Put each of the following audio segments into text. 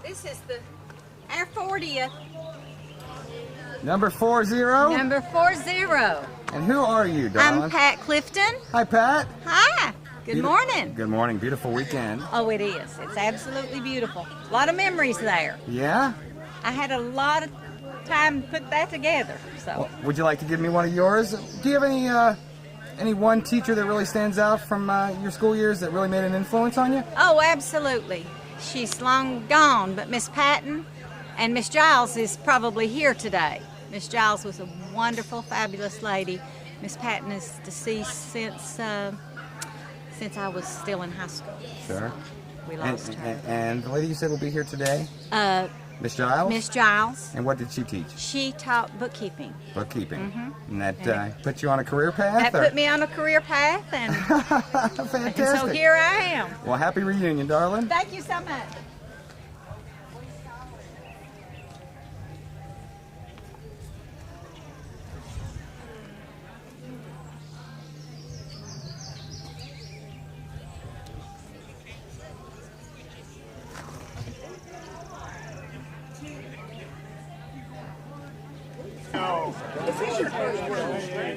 This is our 40th. Number 40? Number 40. And who are you, darling? I'm Pat Clifton. Hi, Pat. Hi. Good morning. Good morning. Beautiful weekend. Oh, it is. It's absolutely beautiful. A lot of memories there. Yeah? I had a lot of time to put that together. So. Well, would you like to give me one of yours? Do you have any one teacher that really stands out from your school years that really made an influence on you? Oh, absolutely. She's long gone, but Miss Patton and Miss Giles is probably here today. Miss Giles was a wonderful, fabulous lady. Miss Patton is deceased since I was still in high school. Sure. We lost her. And the lady you said will be here today? Miss Giles? Miss Giles. And what did she teach? She taught bookkeeping. Bookkeeping. And that put you on a career path? That put me on a career path, and, Fantastic. and so here I am. Well, happy reunion, darling. Thank you so much.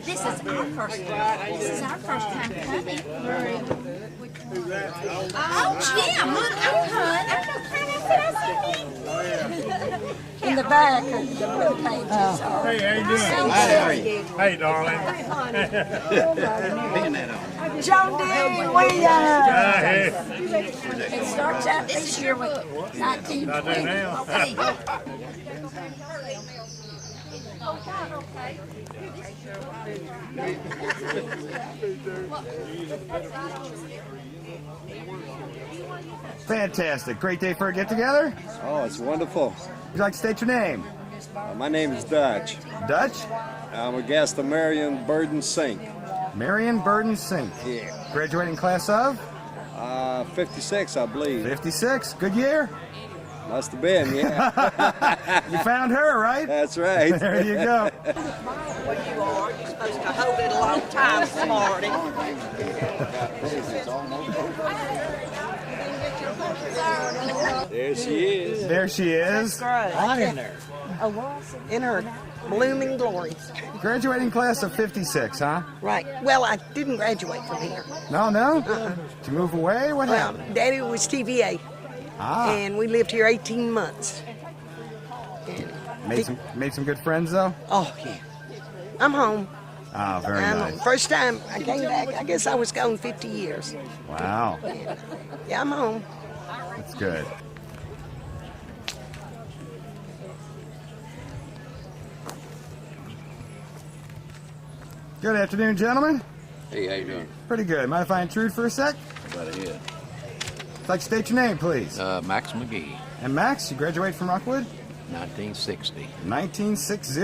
This is our first time coming. Oh, yeah, I'm Hunt. I know In the back of the blue pages. Hey, how you doing? Hey, darling. John D. Williams. It starts out this year with 1920. now. Fantastic. Great day for a get-together? Oh, it's wonderful. Would you like to state your name? My name is Dutch. Dutch? I'm a guest of Marion Burden Sink. Marion Burden Sink. Yeah. Graduating class of? 56, I believe. 56. Good year? Must have been, yeah. You found her, right? That's right. There you go. What you are, you're supposed to hold it a long time, smarty. There she is. There she is. Hot in there. In her blooming glory. Graduating class of 56, huh? Right. Well, I didn't graduate from here. No? Did you move away? What Well, happened? Daddy was TVA, and we lived here 18 months. And Made some good friends, though? oh, yeah. I'm home. Oh, very nice. First time I came back, I guess I was gone 50 years. Wow. And, yeah, I'm home. That's good. Good afternoon, gentlemen. Hey, how you doing? Pretty good. Mind if I intrude for a sec? About ahead. I'd like to state your name, please. Max McGee, And Max, you graduate from Rockwood? 1960. 1960.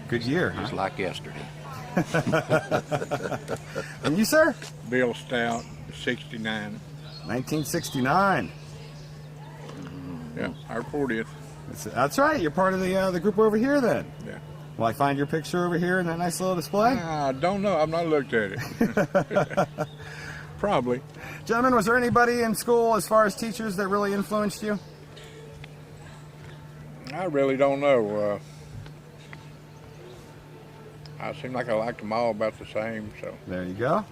Good year, Just huh? like yesterday. And you, sir? Bill Stout, 69. 1969. Yeah, our 40th. That's right. You're part of the group over here, then. Yeah. Will I find your picture over here in that nice little display? I don't know. I've not looked at it. Probably. Gentlemen, was there anybody in school, as far as teachers, that really influenced you? I really don't know. I seem like I liked them all about the same. So There you go.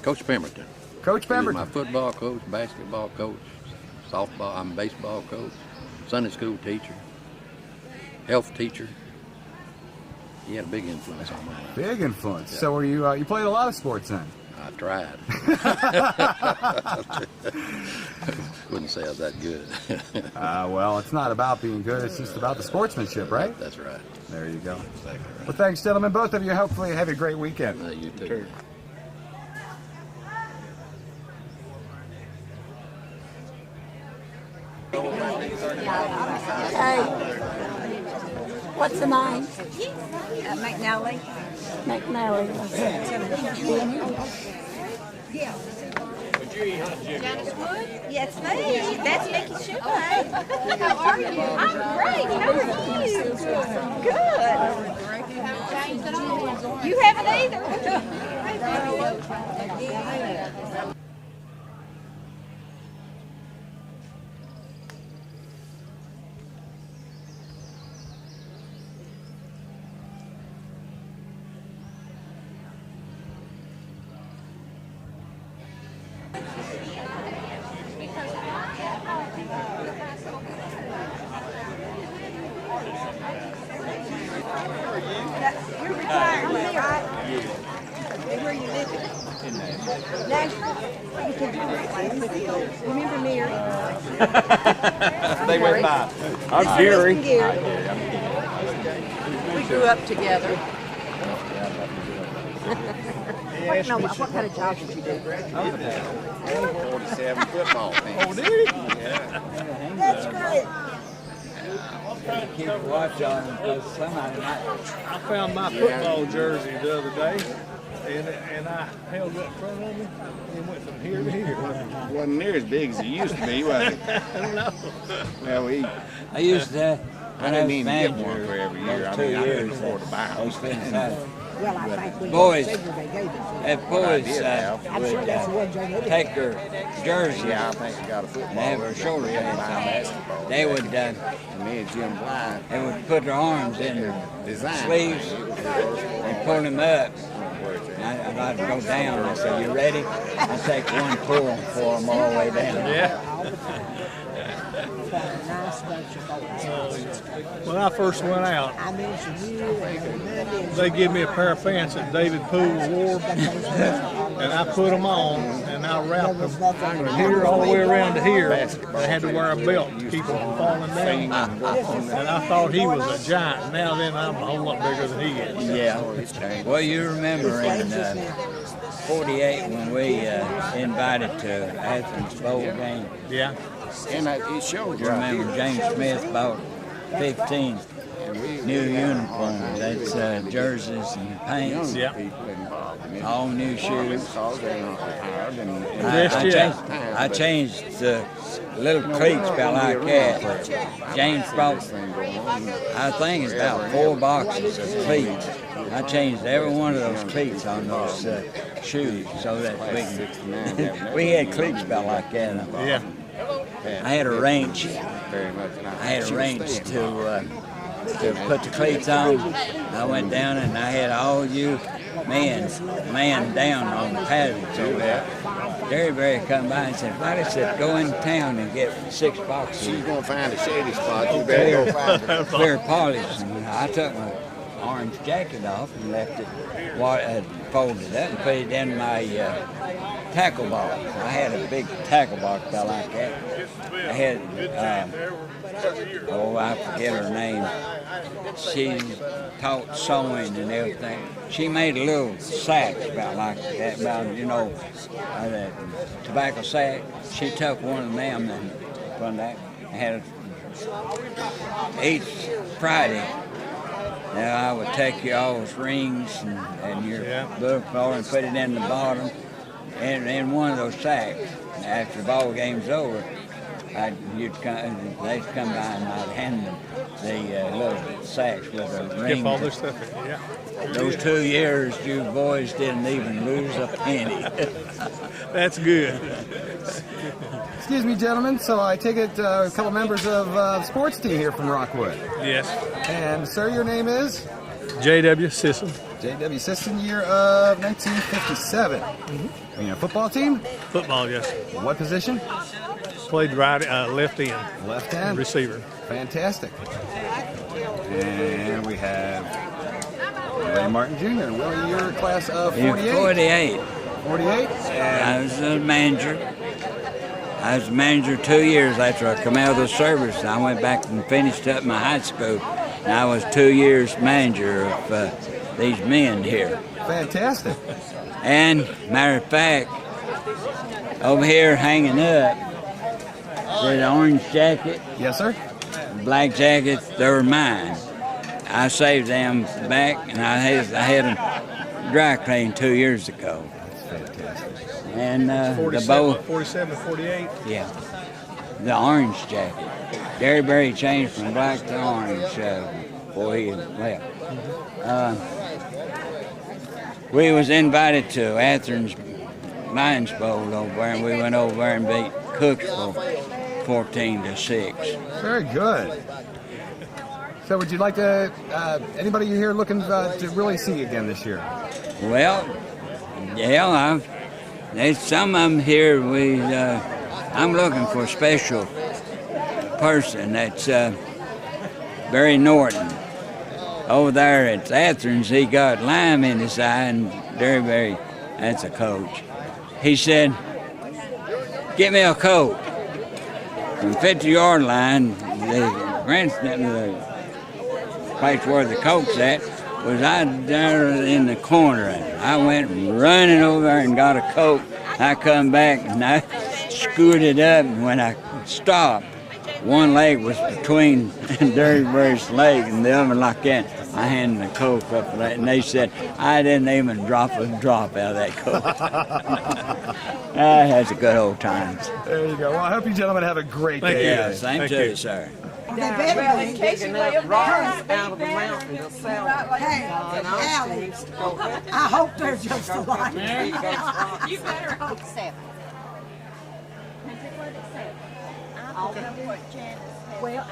Coach Pemberton. Coach He was my Pemberton. football coach, basketball coach, softball, I'm a baseball coach, Sunday school teacher, health teacher. He had a big influence on my life. Big influence. Yeah. So were you played a lot of sports then? I tried. Wouldn't say I was that good. Well, it's not about being good. It's just about the sportsmanship, right? That's right. There you go. Exactly right. Well, thanks, gentlemen. Both of you. Hopefully have a great weekend. You too. Hey, what's the name? McNally. McNally. Janice Wood? Yes, me. That's Mickey Shoemaker. How are you? I'm great. How are you? Good. You haven't either. You're retired now, right? Yeah. And where you living? In Nashville. Remember Mary? They went by. I'm Gary. Gary. We grew up together. Wait, no, what kind of job did you do? 47 football team. Oh, did he? That's great. Keep a watch on him because somebody might. I found my football jersey the other day, and I held it in front of me and went from here to here. Wasn't near as big as it used to be, was it? No. Well, I used to. I didn't even get one for every year. I mean, I couldn't afford to buy I was them. feeling bad. Well, I think we Boys, they gave it. if boys I'm sure that's the one Johnny did. take their jersey Yeah, I think I got a and football. have their shoulder pads on, basketball. they would And me and Jim Bly put their arms in their designed sleeves and pull them up. And I'd go down. I said, "You ready?" I take one pull for them all the way down. Yeah. Nice bunch of boys. When I first went out, I mentioned you and Monday. they gave me a pair of pants that David Poole wore, and I put them on, and I wrapped them from here all the way around to here. I had to wear a belt to keep them from falling down. And I thought he was a giant. Now then, I'm a whole lot bigger than he is. Yeah. Well, you remember in '48 when we invited to Athens bowl game. Yeah. And it showed You remember James Smith bought 15 new uniforms. That's jerseys and pants. Yeah. All new shoes. I changed the little cleats about like that. James bought, I think it's about 4 boxes of cleats. I changed every one of those cleats on those shoes so that we had cleats about like that. Yeah. I had a wrench. to put the cleats on. I went down and I had all you man down on the paddles over there. Derry come by and said, "Buddy said go in town and get 6 boxes." She's gonna find a shady spot. You better go find it. Clear polish. And I took my orange jacket off and left it folded up and put it in my tackle box. I had a big tackle box about like that. I had, I forget her name. She taught sewing and everything. She made a little sacks about like that, that tobacco sack. She took one of them and from that had each Friday. Now I would take your all's rings and your little collar and put it in the bottom and in one of those sacks. After the ball game's over, they'd come by and I'd hand them the little sacks with the rings. Keep all this stuff in, yeah. Those 2 years, you boys didn't even lose a penny. That's good. Excuse me, gentlemen. So I take it a couple members of the sports team here from Rockwood. Yes. And sir, your name is? J.W. Sisson. J.W. Sisson, year of 1957. Mm-hmm. You football team? Football, yes. What position? Played right left end. Left end. Receiver. Fantastic. And we have Ray Martin Jr. Willie, your class of 48. 48. 48? I was a manager. I was a manager 2 years after I come out of the service. I went back and finished up my high school. And I was 2 years manager of these men here. Fantastic. And matter of fact, over here hanging up, the orange jacket, Yes, sir. black jackets, they were mine. I saved them back, and I had them dry cleaned 2 years ago. That's fantastic. And the 47, bow, 47, 48. yeah, the orange jacket. Derryberry changed from black to orange before he left. We was invited to Athens Lions Bowl over there, and we went over there and beat Cooksville 14-6. Very good. So would you like to, anybody you here looking to really see again this year? Well, yeah, there's some of them here. I'm looking for a special person. That's Barry Norton. Over there at Athens, he got lime in his eye, and Derryberry, that's a coach. He said, "Get me a coat." From 50-yard line, the grandstand, the place where the coat's at, was out there in the corner. I went running over there and got a coat. I come back and I scooted up, and when I stopped, one leg was between Derryberry's leg and the other like that. I handed the coat up for that, and they said I didn't even drop a drop out of that coat. I had some good old times. There you go. Well, I hope you gentlemen have a great day. Yeah, same to you, sir. Really digging up rocks out of the mountain to sell them. I hope they're just alike. You better hope so. Well,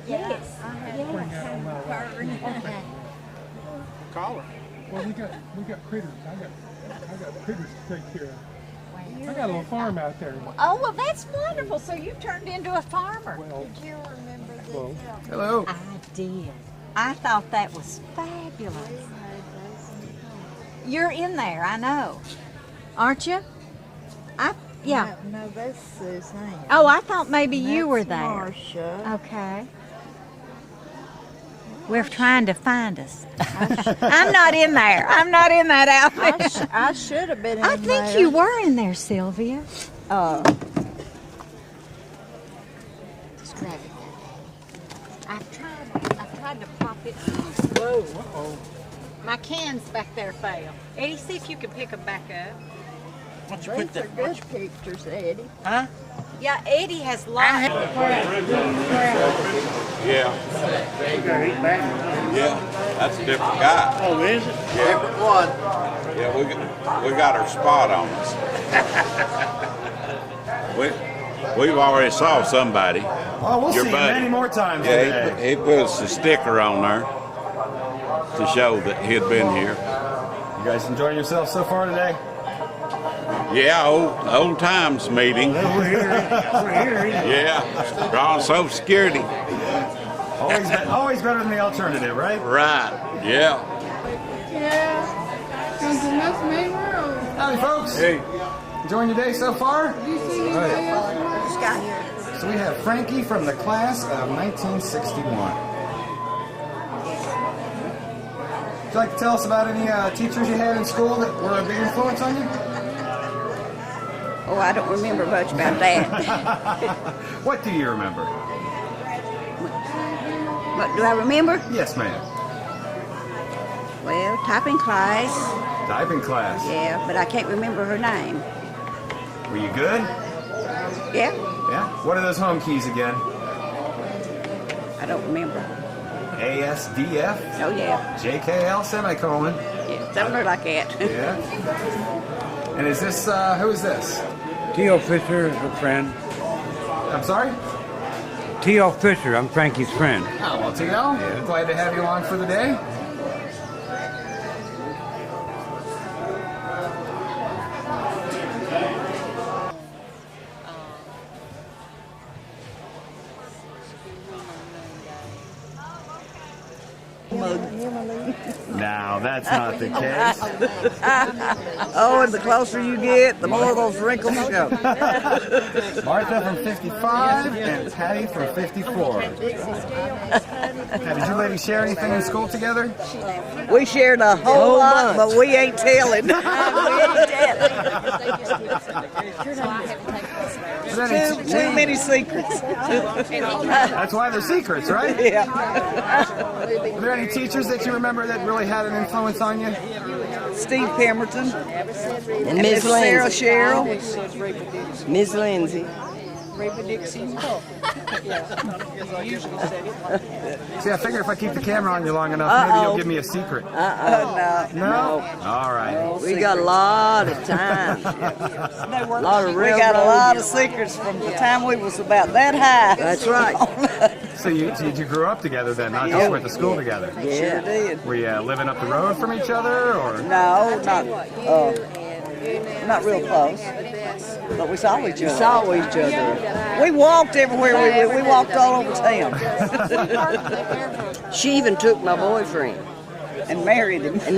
yes. Call her. Well, we got critters. I got critters to take care of. I got a little farm out there. Oh, well, that's wonderful. So you've turned into a farmer. Well, Did you remember this? well, Hello. I did. I thought that was fabulous. You're in there, I know. Aren't you? Yeah. No, that's Suzanne. Oh, I thought maybe you were there. Marsha. Okay. We're trying to find us. I'm not in there. I'm not in that outfit. I should have been in I there. think you were in there, Sylvia. Just grab it. I've tried to pop it. Whoa. Uh-oh. My cans back there fell. Eddie, see if you can pick them back up. These are good pictures, Eddie. Huh? Yeah, Eddie has lots. Yeah. Yeah, that's a different guy. Oh, is it? Yeah. Different one. Yeah, we got our spot on us. We've already saw somebody. Well, we'll Your see buddy. you many more times Yeah, today. he put us a sticker on there to show that he'd been here. You guys enjoying yourselves so far today? Yeah, old times meeting. We're here. Yeah, drawing Social Security. Always better than the alternative, right? Right. Yeah. Howdy, folks. Hey. Enjoying your day so far? So we have Frankie from the class of 1961. Would you like to tell us about any teachers you had in school that were a big influence on you? Oh, I don't remember much about that. What do you remember? What do I remember? Yes, ma'am. Well, typing class. Typing class. Yeah, but I can't remember her name. Were you good? Yeah, Yeah. What are those home keys again? I don't remember. ASDF, Oh, yeah. JKL, semicolon. Yeah, something like that. Yeah. And is this, who is this? T.O. Fisher is a friend. I'm sorry? T.O. Fisher, I'm Frankie's friend. Oh, well, T.O., glad to have you along for the day. Now, that's not the case. Oh, and the closer you get, the more those wrinkles show. Martha from 55 and Patty from 54. Now, did you ladies share anything in school together? We shared a whole lot, but we ain't telling. Too many secrets. That's why they're secrets, right? Yeah. Were there any teachers that you remember that really had an influence on you? Steve Pemberton. And Miss Sarah Lindsay. Sherrill. Miss Lindsay. See, I figure if I keep the camera on you long enough, maybe you'll give me a secret. No. All right. We got a lot of time. We got a lot of secrets from the time we was about that high. That's right. So you grew up together then, not just went to school together? Sure did. Were you living up the road from each other, or? No, not real close. But we saw each other. We walked everywhere we went. We walked all over town. She even took my boyfriend. And married him. Is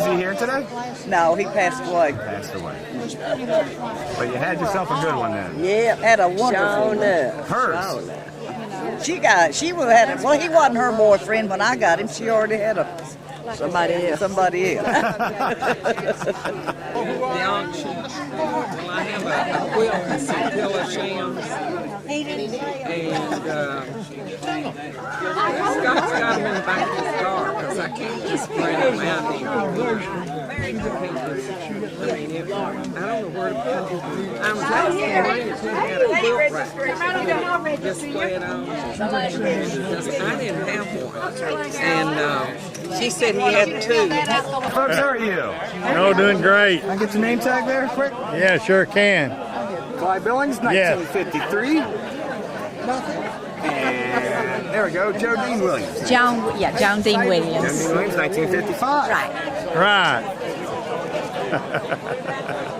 he here today? No, he passed away. Passed away. But you had yourself a good one then. Yeah, had a wonderful one. Hers. He wasn't her boyfriend when I got him. She already had somebody else. The auction. Well, I have a quilt and some pillow shams. Scott's got them in the back of his car because I can't just print them out anymore. I mean, I don't know where to put them. I was asking Maria if he had a quilt rack. Just play it on. I didn't have one. And she said he had two. Folks, how are you? Oh, doing great. Can I get your name tag there, quick? Yeah, sure can. Clyde Billings, 1953. And there we go, Joe Dean Williams. Joan Dean Williams. Joan Dean Williams, 1955. Right.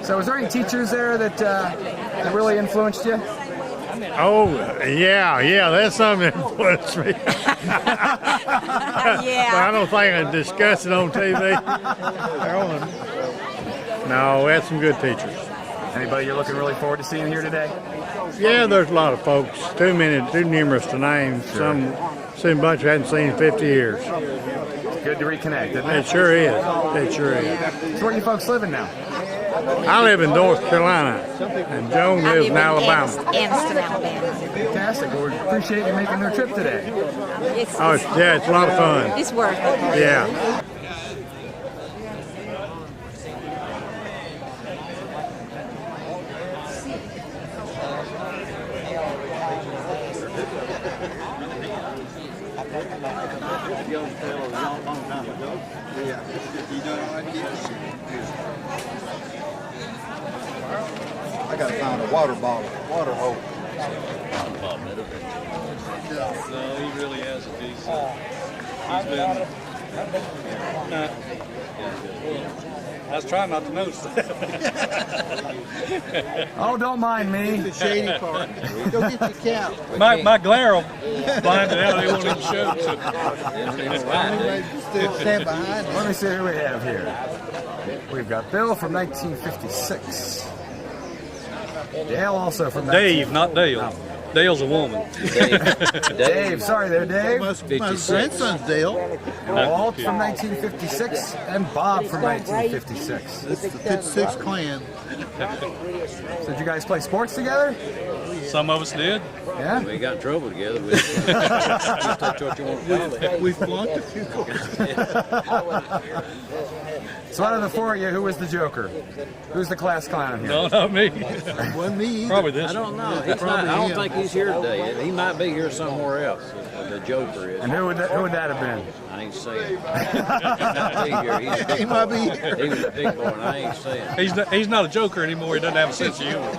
So was there any teachers there that really influenced you? Oh, yeah, that's something that influenced me. But I don't think I discuss it on TV. No, we had some good teachers. Anybody you're looking really forward to seeing here today? Yeah, there's a lot of folks. Too numerous to name. Some seen a bunch I hadn't seen in 50 years. It's good to reconnect, isn't it? It sure is. So where are you folks living now? I live in North Carolina, and Joan lives in Alabama. Anniston, Alabama. Fantastic. Well, we appreciate you making their trip today. It's a lot of fun. It's worth it. Yeah. I gotta find a water bottle, water hole. No, he really has a decent. He's been. I was trying not to notice that. Oh, don't mind me. The shady part. Go get your cap. My glare will blind it out. They won't even show it. Still stand behind. Let me see who we have here. We've got Bill from 1956. Dale also from Dave, not Dale. Oh. Dale's a woman. Dave, sorry there, Dave. My grandson's Dale. Walt from 1956 and Bob from 1956. It's the 56 clan. So did you guys play sports together? Some of us did. Yeah. We got in trouble together. We just touch what you want to call it. We flunked a few courses. So out of the four of you, who was the joker? Who's the class clown here? No, not me. Wasn't me either. Probably this. I don't know. Probably I don't him. think he's here today. He might be here somewhere else. The Joker is. And who would that have been? I ain't saying. He might be here. He might be here. He was a big boy, and I ain't saying. He's not a joker anymore. He doesn't have a sense of humor.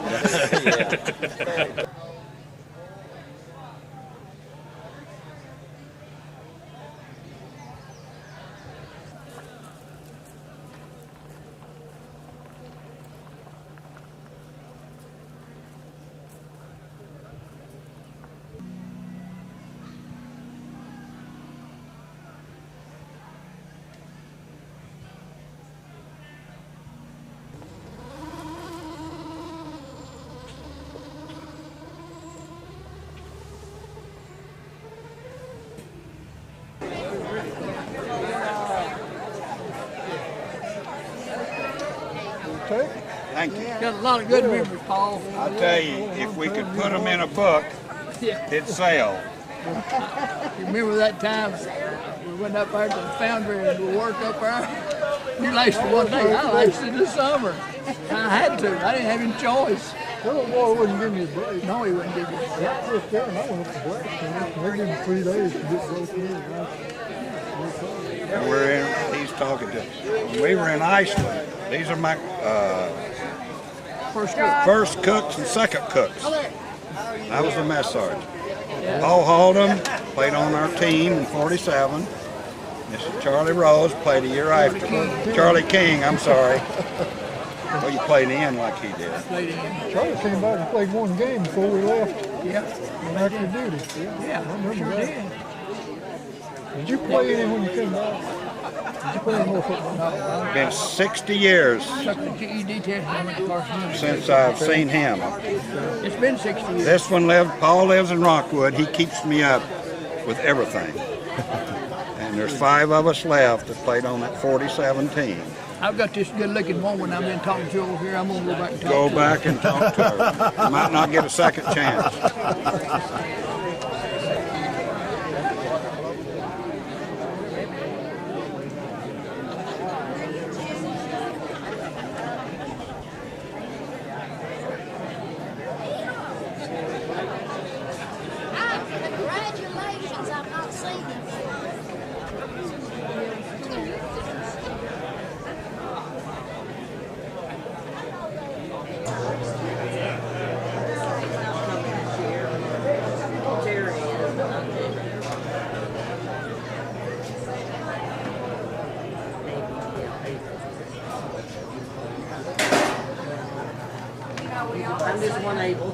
Yeah. Thank you. Got a lot of good memories, Paul. I tell you, if we could put them in a book, it'd sell. You remember that time we went up there to the foundry and we worked up there? You laced it one day. I laced it this summer. I had to. I didn't have any choice. Well, boy wouldn't give me a break. No, he wouldn't give you a break. I went up to Black Camp. They gave me 3 days to get both in. He's talking to us. When we were in Iceland, these are my first cooks and second cooks. I was the mess sergeant. Paul Halden played on our team in 47. Mr. Charlie Rose played a year after. Charlie King, I'm sorry. Well, you played in like he did. Charlie came back and played 1 game before we left. Yeah. On active duty. Yeah, I remember sure that. Did you play any when you came back? Did you play any more football? No. Been 60 years Took the GED test and went to Carson. since I've seen him. It's been 60 years. This one Paul lives in Rockwood. He keeps me up with everything. And there's 5 of us left that played on that 47 team. I've got this good-looking woman I've been talking to over here. I'm going to go back and talk to her. Go back and talk to her. You might not get a second chance. Congratulations, I've not seen him. I'm just one able.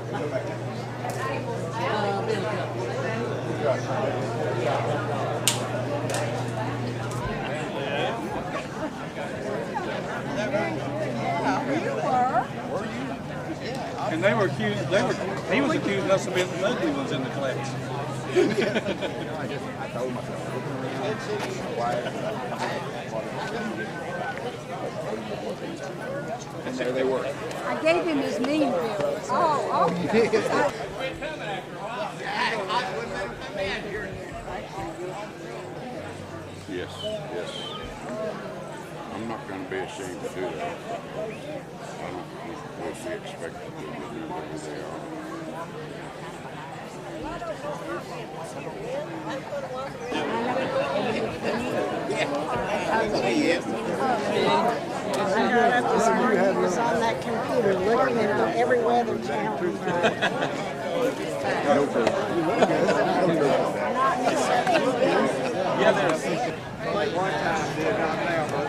And they were accused. He was accusing us of being the ugly ones in the class. And there they were. I gave him his name bill. Oh, okay. Yes, yes. I'm not going to be ashamed to do that. I don't think we expect to do who they are. I got up this morning, he was on that computer looking at every weather channel. Yeah, there's. Like one time did not now, but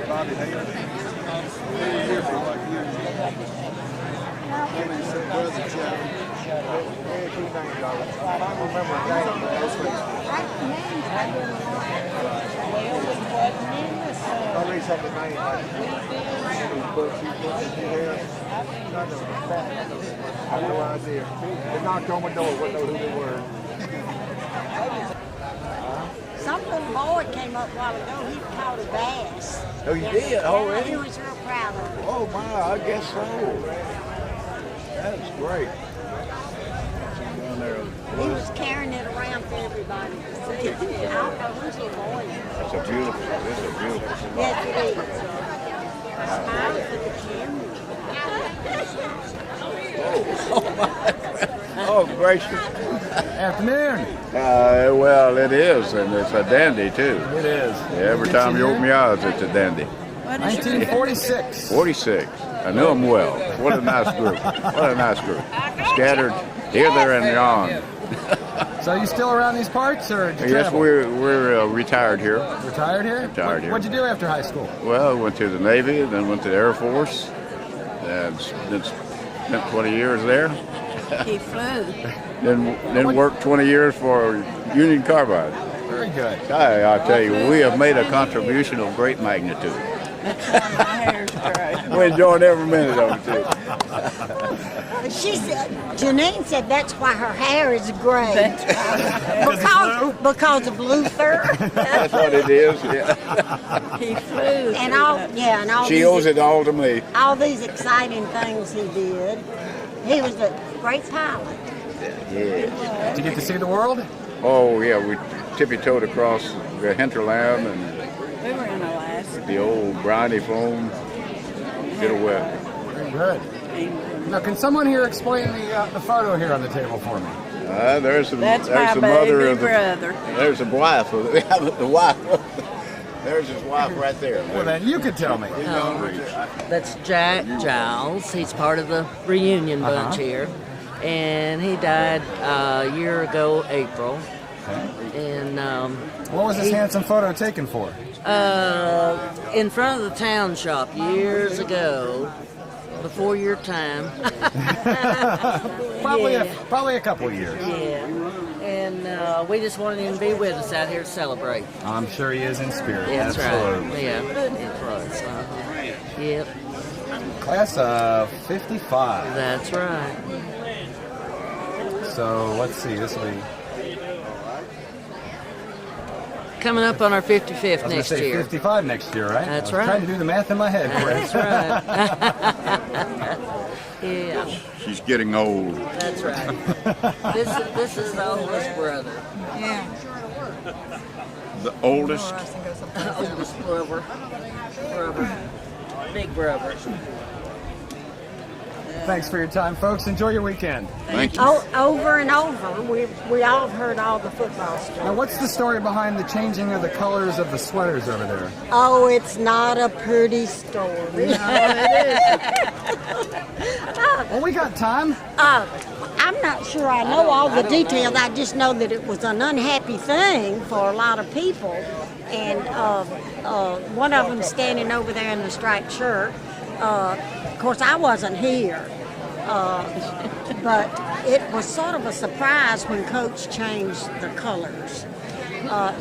Bobby Hayes. I remember a game. I read something name like books, I have no idea. They knocked on my door, wouldn't know who they were. Some little boy came up a while ago, he caught a bass. Oh, you did already? He was real proud of it. Oh my, I guess so. That's great. He was carrying it around for everybody to see. I don't know who's the boy. That's a beautiful, it's a beautiful spot. Yes, it is. Smile for the camera. Oh, gracious. Afternoon. Well, it is, and it's a dandy, too. It is. Every time you open your eyes, it's a dandy. 1946. 46. I knew them well. What a nice group. What a nice group. Scattered here, there, and yon. So you still around these parts, or did you Yes, travel? we're retired here. Retired here? Retired here. What'd you do after high school? Well, I went to the Navy, then went to the Air Force, and then spent 20 years there. He flew. Then worked 20 years for Union Carbide. Very good. I tell you, we have made a contribution of great magnitude. That's why my hair's gray. We're enjoying every minute of it, too. She said, Janine said that's why her hair is gray. Because of Luther. That's what it is, yeah. He flew. And all She these, owes it all to me. all these exciting things he did. He was a great pilot. Yeah. Did you get to see the world? Oh, yeah, we tippy-toed across the hinterland and We were in Alaska. the old briny foam. Get a wet. Very good. Now, can someone here explain the photo here on the table for me? There's That's there's my the mother baby of the, brother. There's the wife of the wife. There's his wife right there. Well, then you could tell me. That's Jack Giles. He's part of the reunion bunch here. And he died a year ago, April. Okay. And What was this handsome photo taken for? in front of the town shop years ago, before your time. Probably a couple years. Yeah. And we just wanted him to be with us out here to celebrate. I'm sure he is in spirit. That's Absolutely. right. Yeah, it was. Yep. Class of 55. That's right. So let's see. This will be coming up on our 55th next say year. 55 next year, right? That's I was right. Trying to do the math in my head. That's right. Yeah. She's getting old. That's right. This is the oldest brother. Yeah. The oldest. Oldest brother. Big brother. Thanks for your time, folks. Enjoy your weekend. Thank you. Over and over, we all have heard all the football stories. Now, what's the story behind the changing of the colors of the sweaters over there? Oh, it's not a pretty story. Well, we got time. I'm not sure I know all the details. I just know that it was an unhappy thing for a lot of people. And one of them standing over there in the striped shirt. Of course, I wasn't here. But it was sort of a surprise when Coach changed the colors.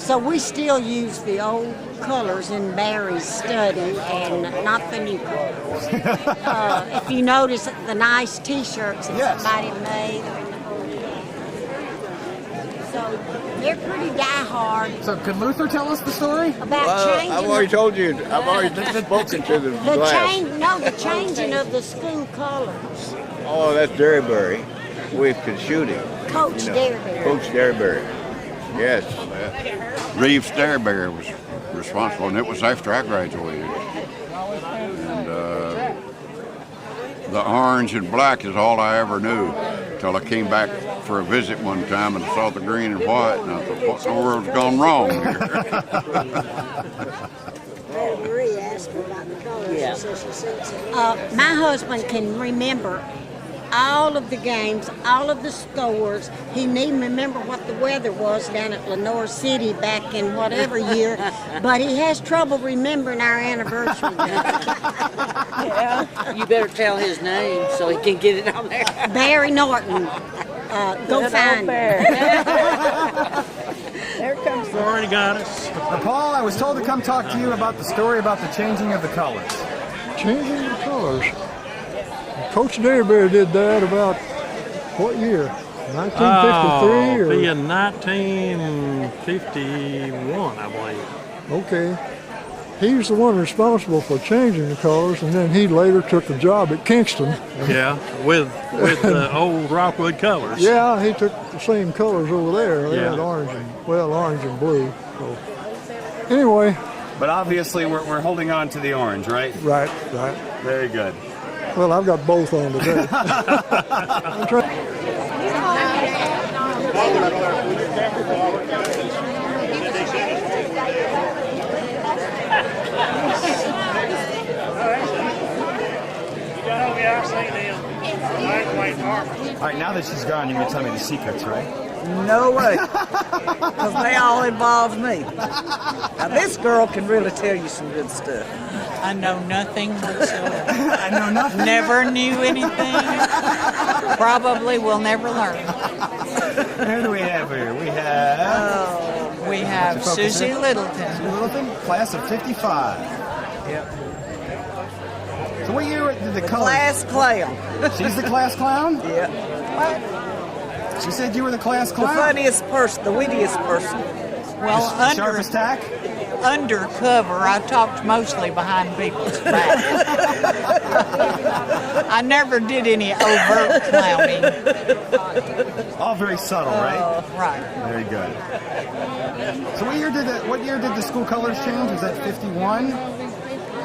So we still use the old colors in Barry's study and not the new colors. If you notice the nice T-shirts that somebody made. So they're pretty diehard. So could Luther tell us the story? About changing I've already told you. I've already spoken to the glass. the changing of the school colors. Oh, that's Derryberry. We could shoot him. Coach Derryberry. Coach Derryberry. Yes. Reeves Derryberry was responsible, and it was after I graduated. And the orange and black is all I ever knew until I came back for a visit one time and I saw the green and white, and I thought, what in the world's gone wrong here? Marie asked me about the colors. So she said, my husband can remember all of the games, all of the scores. He didn't even remember what the weather was down at Lenore City back in whatever year, but he has trouble remembering our anniversary. Yeah. You better tell his name so he can get it on there. Barry Norton. Go find him. There comes the... Already got us. Now, Paul, I was told to come talk to you about the story about the changing of the colors. Changing the colors. Coach Derryberry did that about what year? 1953 or? Be in 1951, I believe. Okay. He was the one responsible for changing the colors, and then he later took a job at Kingston. Yeah, with the old Rockwood colors. Yeah, he took the same colors over there. They Yeah. had orange and blue. So anyway. But obviously, we're holding on to the orange, right? Right. Very good. Well, I've got both on today. I'm trying. All right, now that she's gone, you're going to tell me the secrets, right? No way, because they all involve me. Now, this girl can really tell you some good stuff. I know nothing whatsoever. I know nothing. Never knew anything. Probably will never learn. Who do we have here? We have Susie Littleton. Susie Littleton, class of 55. Yep. So what year did the colors? Class clown. She's the class clown? Yeah. She said you were the class The clown? funniest person, the wittiest person. Well, the sharpest tack? undercover. I talked mostly behind people's back. I never did any overt clowning. All very subtle, right? Right. Very good. So what year did the school colors change? Was that 51?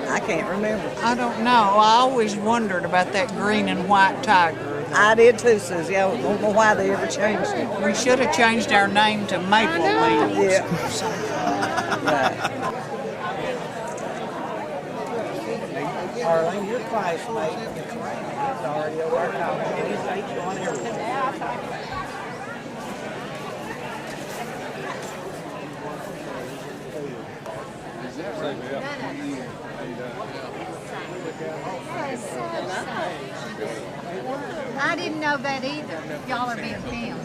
I can't remember. I don't know. I always wondered about that green and white tiger. I did too, Susie. I don't know why they ever changed it. We should have changed our name to Maple Leaves. Yeah. Arlene, your classmate is already over I didn't know that either. Y'all are being filmed.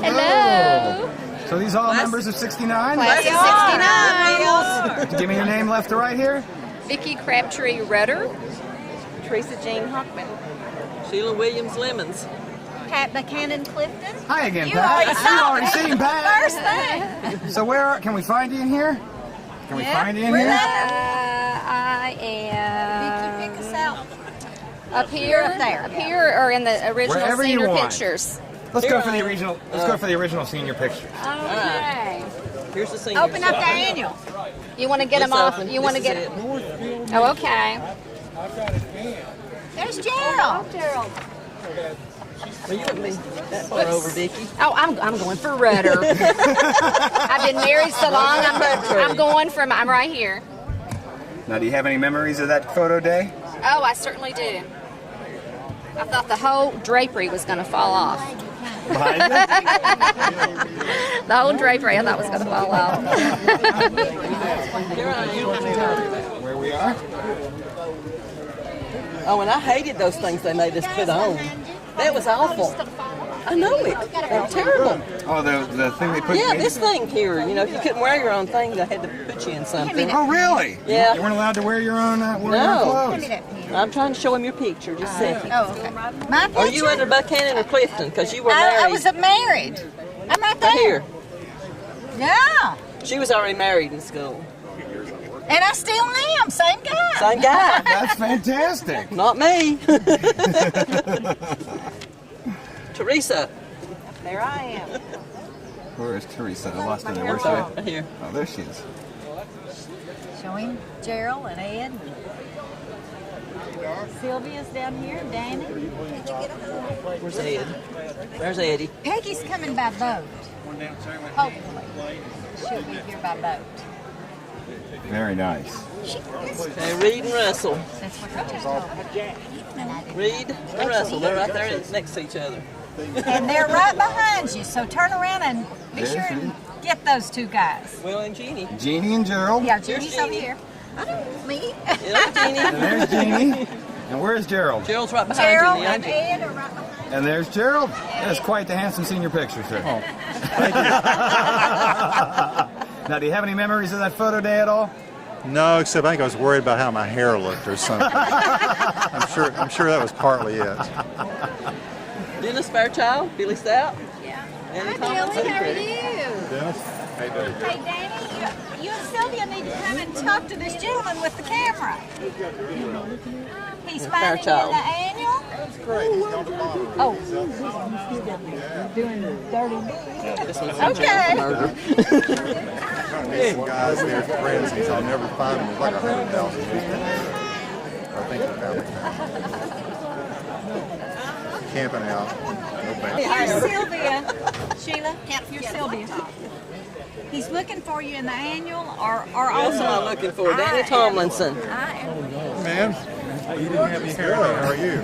Hello. So these all members of 69? Class of 69. Give me your name left to right here. Vicki Crabtree Rudder. Teresa Jean Hockman. Sheila Williams Lemons. Pat Buchanan Clifton. Hi again, You Pat. already You've saw already me. seen Pat. First thing. So can we find you in here? Can we find you in here? I am. Vicki, pick us out. Up here, there. up here, or in the original Wherever you senior want. pictures. Let's go for the original. Let's go for the original senior pictures. Okay. Here's the senior. Open up the annual. You want to get them off? You want to get? Oh, okay. There's Gerald. Gerald. Well, you wouldn't be that far over, Vicki. Oh, I'm going for Rudder. I've been married so long. I'm right here. Now, do you have any memories of that photo day? Oh, I certainly do. I thought the whole drapery was going to fall off. Behind The whole drapery I thought was going to fall off. Where we are? Oh, and I hated those things they made us put on. That was awful. I know it. They're terrible. Oh, the thing they put. Yeah, this thing here. You know, if you couldn't wear your own thing, they had to put you in something. Oh, really? Yeah. You weren't allowed to wear your own No. clothes. I'm trying to show him your picture. Just a second. Oh, okay. My picture? Are you under Buchanan or Clifton? Because you were I married. was married. I'm right there. Right here. Yeah. She was already married in school. And I still am. Same guy. Same guy. That's fantastic. Not me. Teresa. There I am. Where is Teresa? I lost her there. Where's Right she? here. Oh, there she is. Showing Gerald and Ed. Sylvia's down here. Danny. Where's Ed? There's Eddie. Peggy's coming by boat. Hopefully. She'll be here by boat. Very nice. Okay, Reed and Russell. That's what I just told her. Reed and Russell. They're right there next to each other. And they're right behind you, so turn around and be There's sure Jeannie. and get those two guys. Will and Jeannie. Jeannie and Gerald. Yeah, Here's Jeannie's over Jeannie. here. I don't me. There's Jeannie. And there's Jeannie. And where's Gerald? Gerald's right behind Gerald you. and Ed are right behind you. And there's Gerald. That's quite the handsome senior picture, sir. Oh, Now, do you have any memories of that photo day at all? no, except I think I was worried about how my hair looked or something. I'm sure that was partly it. Dennis Fairchild, Billy Stout. Yeah. Danny Hi, Tomlinson. Billy. How are you? Dennis? Hey, Danny, you and Sylvia need to come and talk to this gentleman with the camera. He's finding you Fairchild. the annual. That's great. He's down the bottom. Oh, doing dirty This one's Okay. murder. Some guys there, friends, he's I'll never find them. There's like 100,000 people. I think they're down there. Camping out. No bad. Here's Sylvia. Sheila, here's Sylvia. He's looking for you in the annual or That's what I'm also. looking for. Danny Tomlinson. Man, you didn't have any hair though. How are you?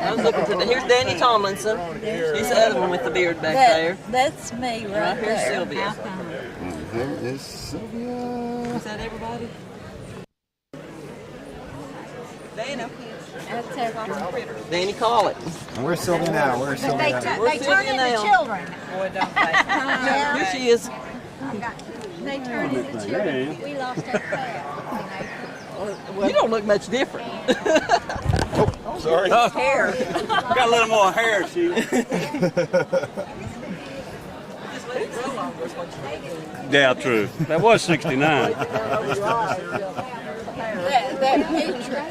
I was looking for here's Danny Tomlinson. He's the other one with the beard back there. That's me Right here's Sylvia. There is Sylvia. Is that everybody? Dana. That's everybody. Danny Collett. And where's Sylvia now? Where's But they, Sylvia? Where's they turn Sylvia into now? children. Here she is. They turn into children. We lost our pal. You don't look much different. Oh, Sorry? Hair. Got a little more hair, she. Yeah, true. That was 69. That picture.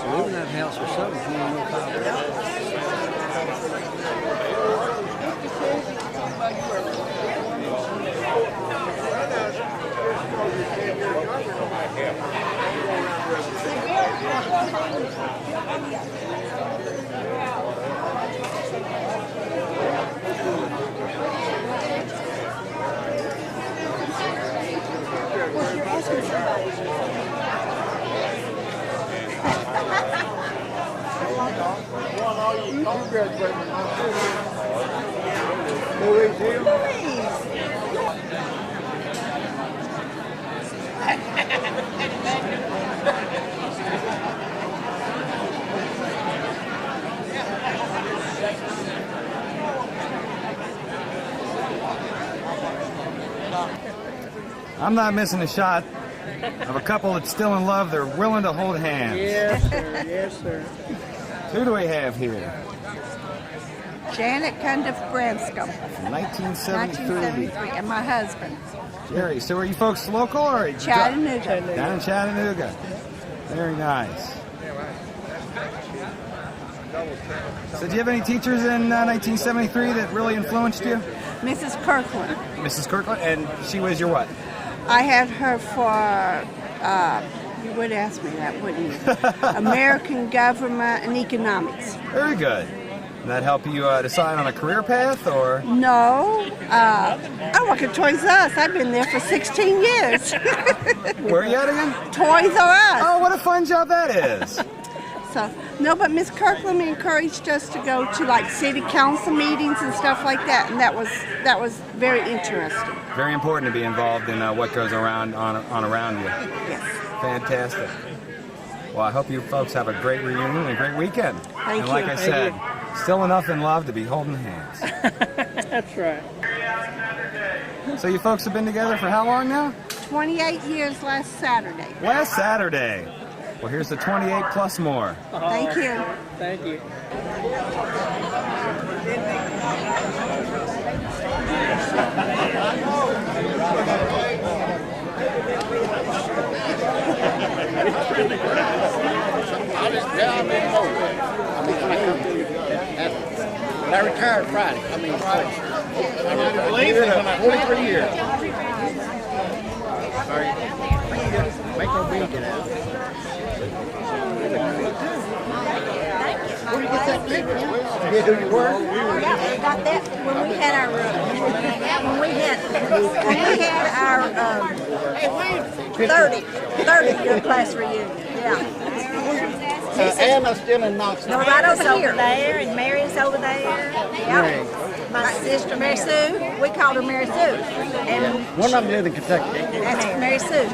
Living in that house or something, you don't know I'm not missing a shot of a couple that's still in love. They're willing to hold hands. Yes, sir. Yes, sir. Who do we have here? Janet Cundiff Branscombe. 1973. And my husband. Jerry, so are you folks local or? Chattanooga. Down in Chattanooga. Very nice. So do you have any teachers in 1973 that really influenced you? Mrs. Kirkland. Mrs. Kirkland, and she was your what? I had her for, you would ask me that, wouldn't you? American Government and Economics. Very good. Did that help you decide on a career path, or? No. I work at Toys R Us. I've been there for 16 years. Where are you at again? Toys R Us. Oh, what a fun job that is. So, no, but Miss Kirkland encouraged us to go to like city council meetings and stuff like that, and that was very interesting. Very important to be involved in what goes around around you. Yes. Fantastic. Well, I hope you folks have a great reunion and a great weekend. Thank and like you. I said, still enough in love to be holding hands. That's right. So you folks have been together for how long now? 28 years last Saturday. Last Saturday. Well, here's the 28 plus more. Thank you. Thank you. I retired Friday. I mean, Friday. I believe it. 43 years. Sorry. Make no bean get out. Where did you get that picture? You who you were? We got that when we had our when we had our 30 year class reunion. Yeah. Anna's still in Knoxville. No, right over there, and Mary's over there. Yeah. My sister Mary Sue, we called her Mary Sue. And one of them lives in Kentucky. that's Mary Sue.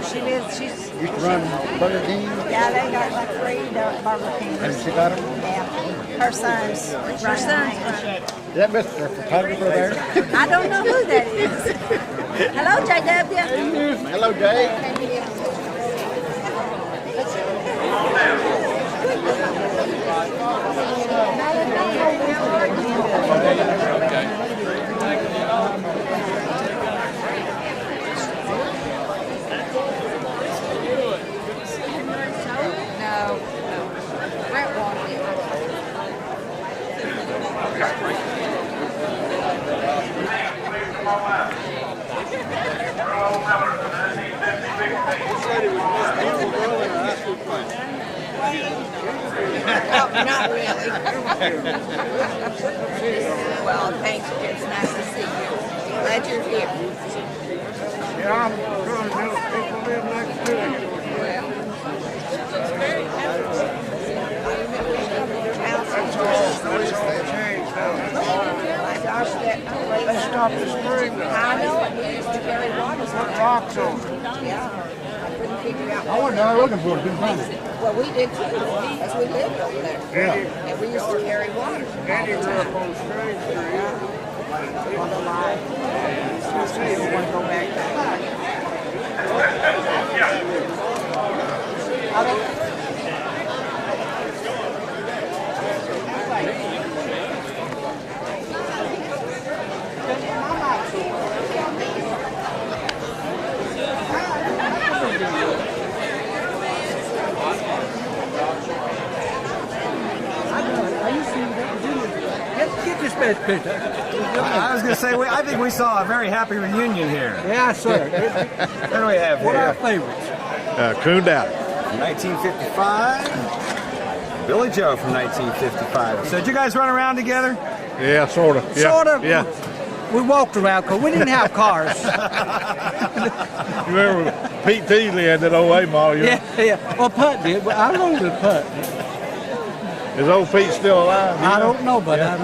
She's Used to run Burger King. yeah, they got like 3 Burger Kings. Has she got them? Yeah. Her son's running. Is that Mr. Photographer there? I don't know who that is. Hello, JW. Hello, Dave. Not really. Well, thank you. It's nice to see you. Glad you're here. Yeah, I'm trying to help people live next to you. That's all changed. They stopped the spring. I know it used to carry water. Put rocks on it. Yeah. I wasn't there looking for it. Didn't find it. Well, we did too, as we lived over there. Yeah. And we used to carry water. Andy grew up on Strange Street. On the line. So you don't want to go back there. Get this best picture. I was going to say, I think we saw a very happy reunion here. Yeah, sir. What do we have What are our here? favorites? Coon Dowdy. 1955. Billy Joe from 1955. So did you guys run around together? Yeah, sort of. Yeah. Sort of. Yeah. We walked around because we didn't have cars. You remember Pete Teasley had that old A model? You know? Yeah. Well, Putt did, but I rode with Putt. Is old Pete still alive? I don't know, but I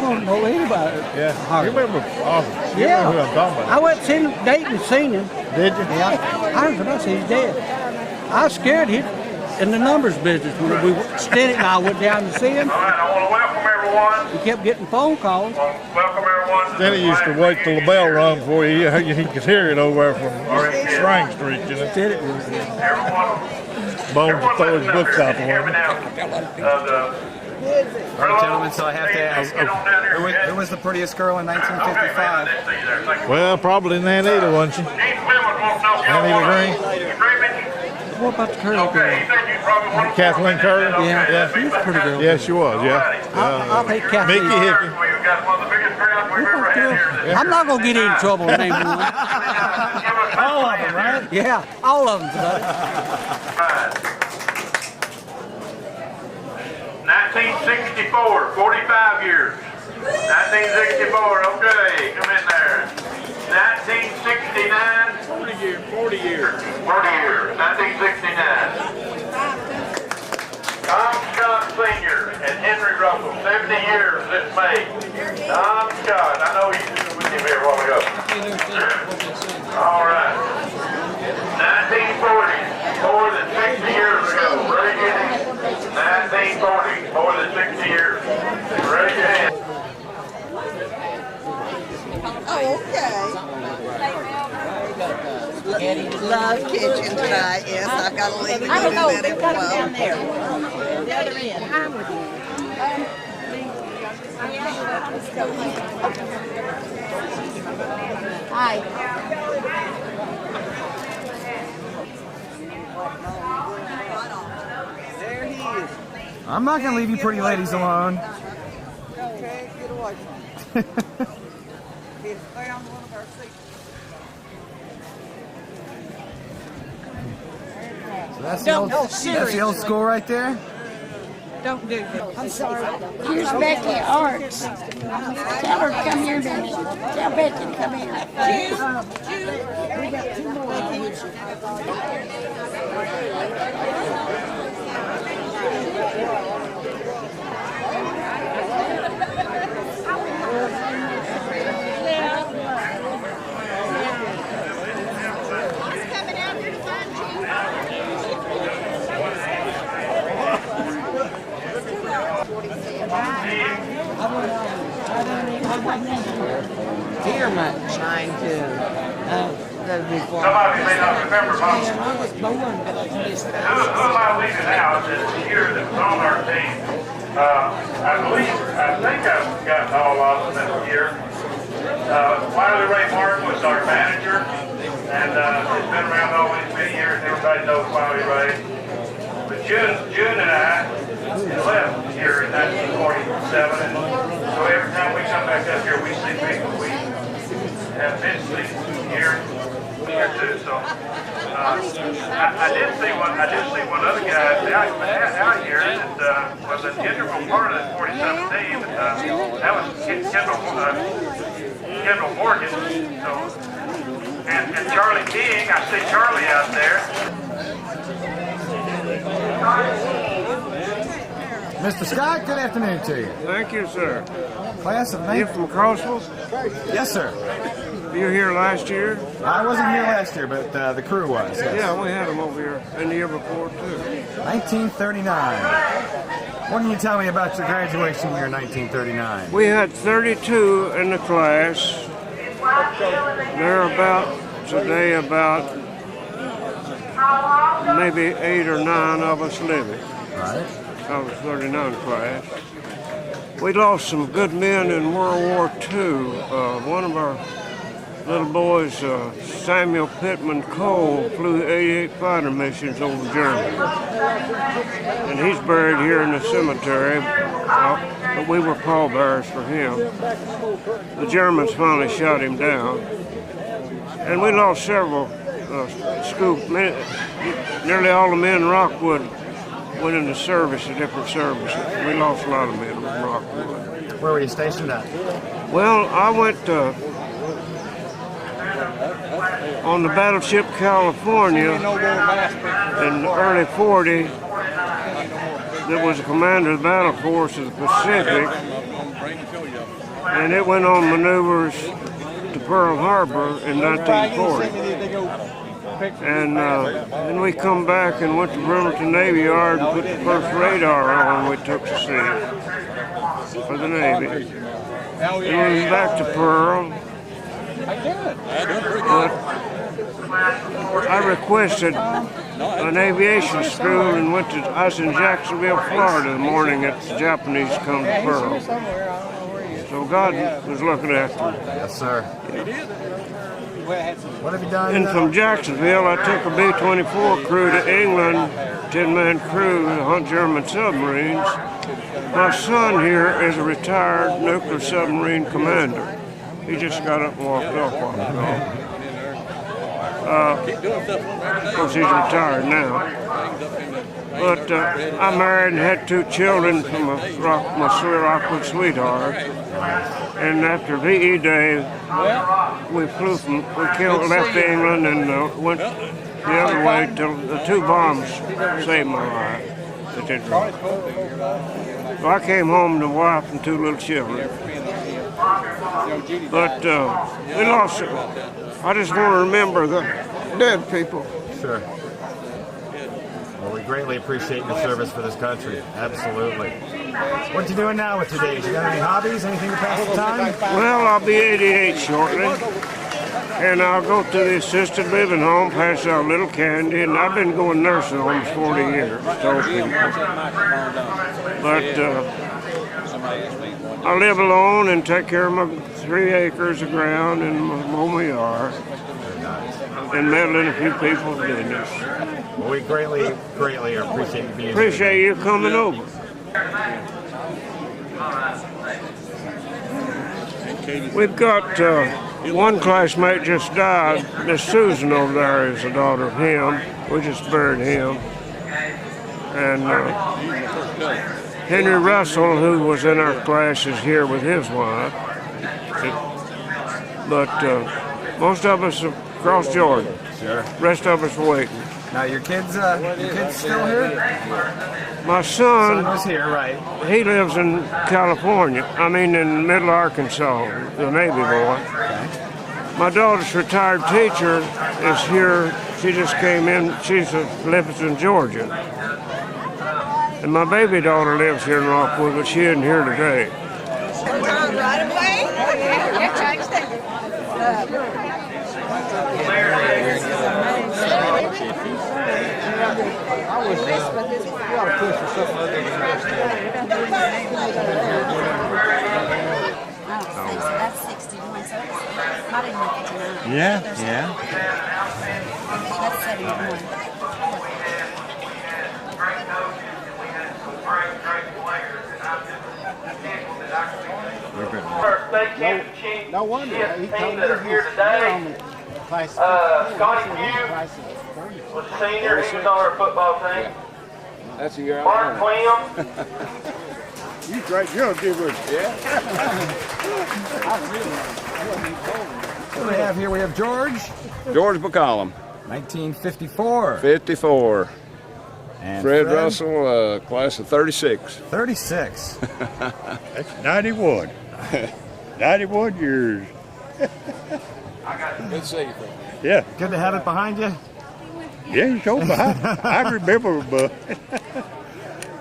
don't know anybody. Yeah. You remember? Awesome. You Yeah. remember who I'm talking about? I went to Dayton and seen him. Did you? Yeah. I heard us, he's dead. I was scared him in the numbers business when we Steady and I went down to see him. All right, I want to welcome everyone. We kept getting phone calls. Welcome everyone. Then he used to wait till the bell rung before he could hear it over there from Spring Street, you know. Did it was Bones would throw his books out the Hear me window. now. All right, gentlemen, so I have to ask, who was the prettiest girl in 1955? Well, probably Nanita, wasn't she? Nanita Green? What about the Curly girl? Kathleen Curry? Yeah, she was a pretty girl. Yeah, she was, yeah. I'll take Kathleen. Mickey Hickey. I'm not going to get in trouble naming one. All of them, right? Yeah, all of them. 1964, 45 years. 1964, okay, come in there. 1969. 40 years. 40 years. 1969. Tom Scott Sr. and Henry Russell, 70 years this May. Tom Scott, I know you was with him here a while ago. All right. 1940, more than 60 years ago. Very good. 1940, more than 60 years. Raise your hand. Oh, okay. Love kitchen tonight. Yes, I've got to leave it I don't know. in We've got it down there. The other end. Hi. There he is. I'm not going to leave you pretty ladies alone. Okay, get away from him. He found one of our seats. So that's the old school right there. Don't do that. I'm sorry. Here's Becky Arts. Tell her to come here a minute. Tell Becky to come here. We got two more. Dear much. Mine too. That'd be fun. Somebody may not remember, Bob. I was born, but I missed Who that. am I leaving out this year that was on our team? I think I've gotten all of them this year. Wiley Ray Martin was our manager, and he's been around all these many years. Everybody knows Wiley Ray. But June and I left here in 1947, and so every time we come back up here, we see people we have been seeing here too. So I did see one other guy out here that was an integral part of the 47 team. That was Kendall Morgan. So and Charlie King. I see Charlie out there. Mr. Scott, good afternoon to you. Thank you, sir. Class of You from Crossville? Yes, sir. You were here last year? I wasn't here last year, but the crew was. Yes. Yeah, we had them over here, and the year before, too. 1939. What can you tell me about your graduation year, 1939? We had 32 in the class. There are about maybe 8 or 9 of us living. Right. I was 39 class. We lost some good men in World War II. One of our little boys, Samuel Pittman Cole, flew 88 fighter missions over Germany. And he's buried here in the cemetery, but we were pallbearers for him. The Germans finally shot him down. And we lost several nearly all the men in Rockwood went into service at different services. We lost a lot of men in Rockwood. Where were you stationed at? Well, I went on the battleship California in the early 40s. That was the commander of the battle force of the Pacific, and it went on maneuvers to Pearl Harbor in 1940. And then we come back and went to Bremerton Navy Yard and put the first radar on we took to sea for the Navy. And we went back to Pearl. But I requested an aviation school and I was in Jacksonville, Florida the morning that the Japanese come to Pearl. So God was looking after me. Yes, sir. What have you done? And from Jacksonville, I took a B-24 crew to England, 10-man crew to hunt German submarines. My son here is a retired nuclear submarine commander. He just got up and walked off a while ago. Of course, he's retired now. But I married and had 2 children from my Rockwood sweetheart. And after VE Day, we left England and went the other way till the 2 bombs saved my life. So I came home to a wife and 2 little children. But we lost it. I just want to remember the dead people. Sure. Well, we greatly appreciate your service for this country. Absolutely. What you doing now with your days? You got any hobbies? Anything to pass the time? Well, I'll be 88 shortly. And I'll go to the assisted living home, pass out little candy, and I've been going nursing homes 40 years, told people. But I live alone and take care of my 3 acres of ground and mow my yard and meddle in a few people's business. Well, we greatly appreciate you being here. Appreciate you coming over. We've got one classmate just died. Miss Susan over there is the daughter of him. We just buried him. And Henry Russell, who was in our class, is here with his wife. But most of us have crossed Jordan. Sure. Rest of us are waiting. Now, your kids still here? My son was here, right? He lives in California. I mean, in Middle Arkansas, the Navy boy. Okay. My daughter's retired teacher is here. She just came in. She lives in Georgia. And my baby daughter lives here in Rockwood, but she isn't here today. Right away? That's 61, so it's not even 59. Yeah. That's 71. No wonder. He team that are here today. Scotty Pugh was a senior. He was on our football team. That's a year. Mark Clem. You great. You're a good one. Yeah. What do we have here? We have George. George McCollum. 1954. 54. And Fred Russell, class of 36. 36. That's 91. 91 years. Good to see you. Yeah. Good to have it behind you. Yeah, you showed behind. I remember, but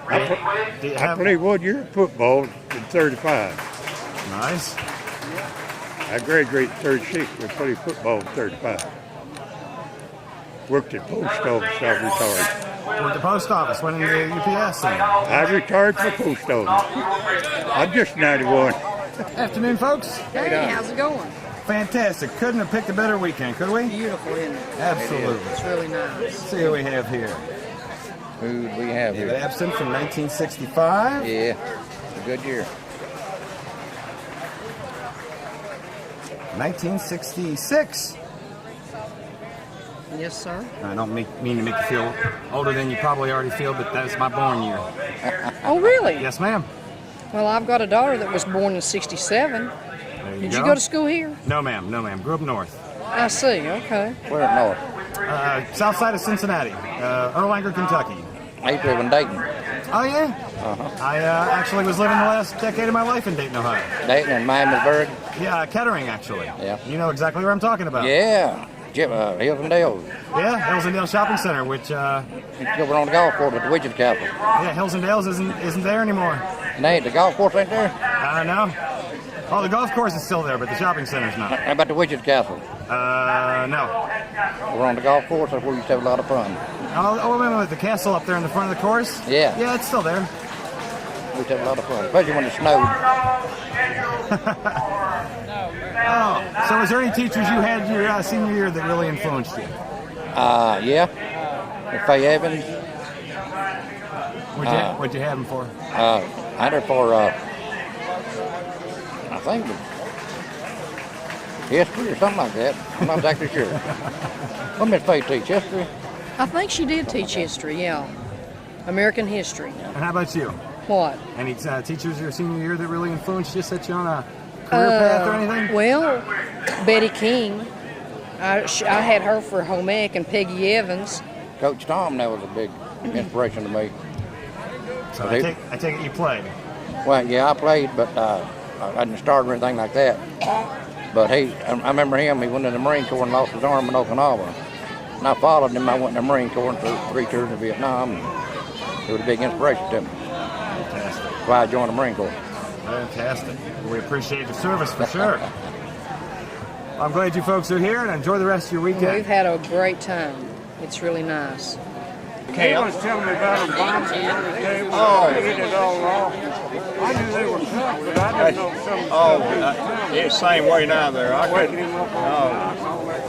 I played 1 year of football in 35. Nice. I graduated in 36 and played football in 35. Worked at post office, I retired. With the post office, went into the UPS then. I retired from post office. I'm just 91. Afternoon, folks. Hey, how's it going? Fantastic. Couldn't have picked a better weekend, could we? Beautiful, isn't it? Absolutely. It's really nice. Let's see who we have here. Who do we have here? David Absent from 1965. Yeah, a good year. 1966. Yes, sir. I don't mean to make you feel older than you probably already feel, but that's my born year. Oh, really? Yes, ma'am. Well, I've got a daughter that was born in 67. Did you go to school here? No, ma'am. No, ma'am. Grew up north. I see. Okay. Where up north? South side of Cincinnati, Erlanger, Kentucky. I used to live in Dayton. Oh, yeah? I actually was living the last decade of my life in Dayton, Ohio. Dayton and Miamisburg? Yeah, Kettering, actually. Yeah. You know exactly what I'm talking about. Yeah. Hills and Dales. Yeah, Hills and Dales Shopping Center, which... It's over on the golf course at the Widget Castle. Yeah, Hills and Dales isn't there anymore. And ain't the golf course ain't there? No. Oh, the golf course is still there, but the shopping center's not. How about the Widget Castle? No. We're on the golf course, that's where we used to have a lot of fun. Oh, wait a minute, the castle up there in the front of the course? Yeah. Yeah, it's still there. We used to have a lot of fun, especially when it snowed. Oh, so was there any teachers you had your senior year that really influenced you? Yeah. Faye Evans. What'd you have him for? I had her for, I think, history or something like that. I'm not exactly sure. What Miss Faye teach, history? I think she did teach history, yeah. American history. And how about you? What? Any teachers your senior year that really influenced you, set you on a career path or anything? Well, Betty King. I had her for home ec, and Peggy Evans. Coach Tom, that was a big inspiration to me. So I take it you played. Well, yeah, I played, but I didn't start or anything like that. But I remember him, he went in the Marine Corps and lost his arm in Okinawa. And I followed him, I went in the Marine Corps and through 3 tours in Vietnam. And it was a big inspiration to me. Fantastic. That's why I joined the Marine Corps. Fantastic. We appreciate your service for sure. I'm glad you folks are here and enjoy the rest of your weekend. We've had a great time. It's really nice. He was telling me about them bombs the other day when they hit it all off. I knew they were tough, but I didn't know some of the It's the same way now there. I waking him up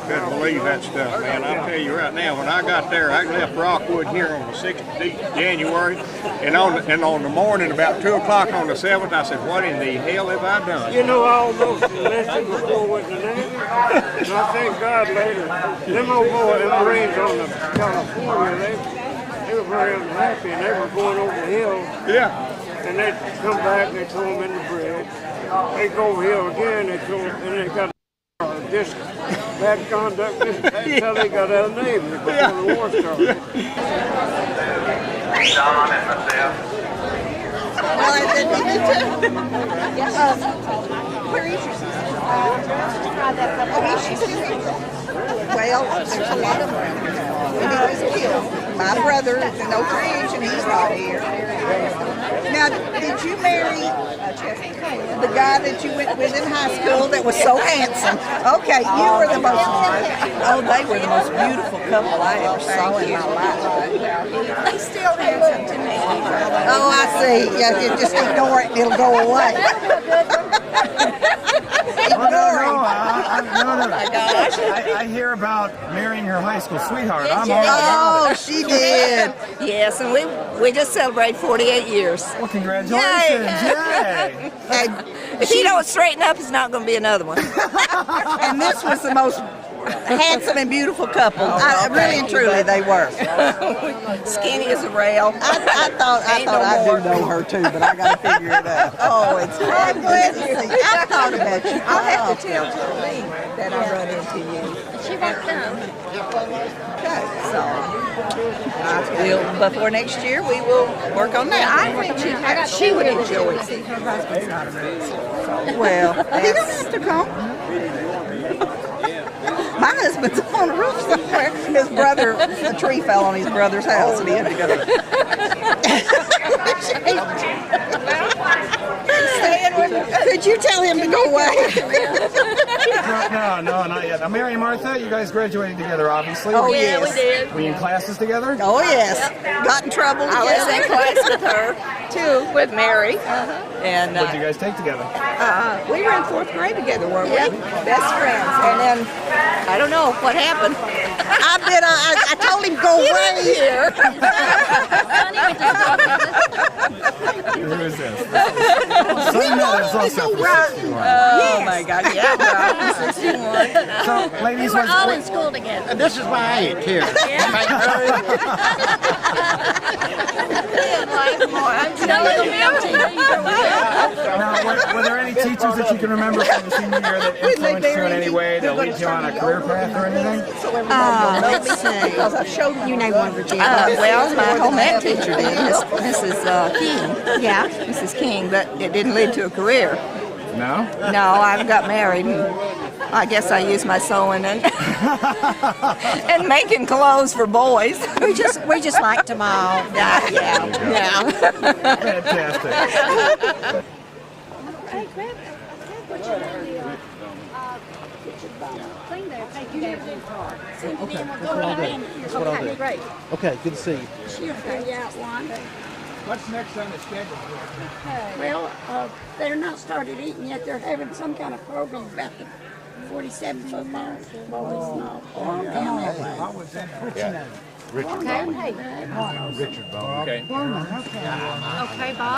couldn't believe that stuff, man. I'll tell you right now, when I got there, I left Rockwood here on the 16th of January, and on the morning, about 2 o'clock on the 7th, I said, what in the hell have I done? You know, I almost enlisted before I went to the Navy. And I thank God later, them old boys, them Marines on the California, they were very unhappy, and they were going over the hill. Yeah. And they'd come back, and they throw them in the bridge. They go over the hill again, and they got just bad conduct until they got out of the Navy before the war started. Don and myself. Well, I said, me too. Where is your sister? Oh, she's here. Well, there's a lot of them. And he was killed. My brother is in Oak Ridge, and he's not here. Now, did you marry the guy that you went with in high school that was so handsome? Okay, you were the most. Oh, they were the most beautiful couple I ever saw in my life. He's still handsome to me. Oh, I see. Yeah, you just ignore it; it'll go away. Ignore it. Oh my gosh! I hear about marrying her high school sweetheart. I'm all Oh, she did. Yes, and we just celebrated 48 years. Well, congratulations! Yay! If you don't straighten up, it's not going to be another one. And this was the most handsome and beautiful couple. Really and truly, they were. Skinny as a rail. I thought I do know her too, but I got to figure it out. Oh, it's glad to see. I thought about you. I'll have to tell Jolene that I run into you. She won't come. Okay. So, before next year, we will work on that. I think she would enjoy it. See, her husband's not a minister. Well, He don't have to come. my husband's on a roof somewhere. His brother, the tree fell on his brother's house, and he had to go. Could you tell him to go away? No, not yet. Now, Mary and Martha, you guys graduated together, obviously. Oh, yes. We did. Were you in classes together? Oh, yes. Got in trouble together. I was in class with her, too, with Mary. And what did you guys take together? we were in 4th grade together, weren't we? Best friends. And then, I don't know what happened. I told him go away here. Who is this? Sonny Miller's also from 61. Oh, my God. Yeah, bro. 61. So, ladies, We were all in school together. And this is my age here. Now, were there any teachers that you can remember from the senior year that influenced you in any way to lead you on a career path or anything? Let me see. Because I've showed you name one, Virginia. Well, my home ec teacher did, Mrs. King. Yeah. Mrs. King, but it didn't lead to a career. No? No, I got married, and I guess I used my sewing and and making clothes for boys. We just liked them all. Yeah. Fantastic. Okay, that's what I'll do. That's what I'll do. Great. Okay, good to see you. She'll figure out one. What's next on the schedule? Well, they're not started eating yet. They're having some kind of program about the 47 football boys and all. Down that way. What was that? What's your name? Richard. Okay. Richard Bowman. Okay. Okay, Bob.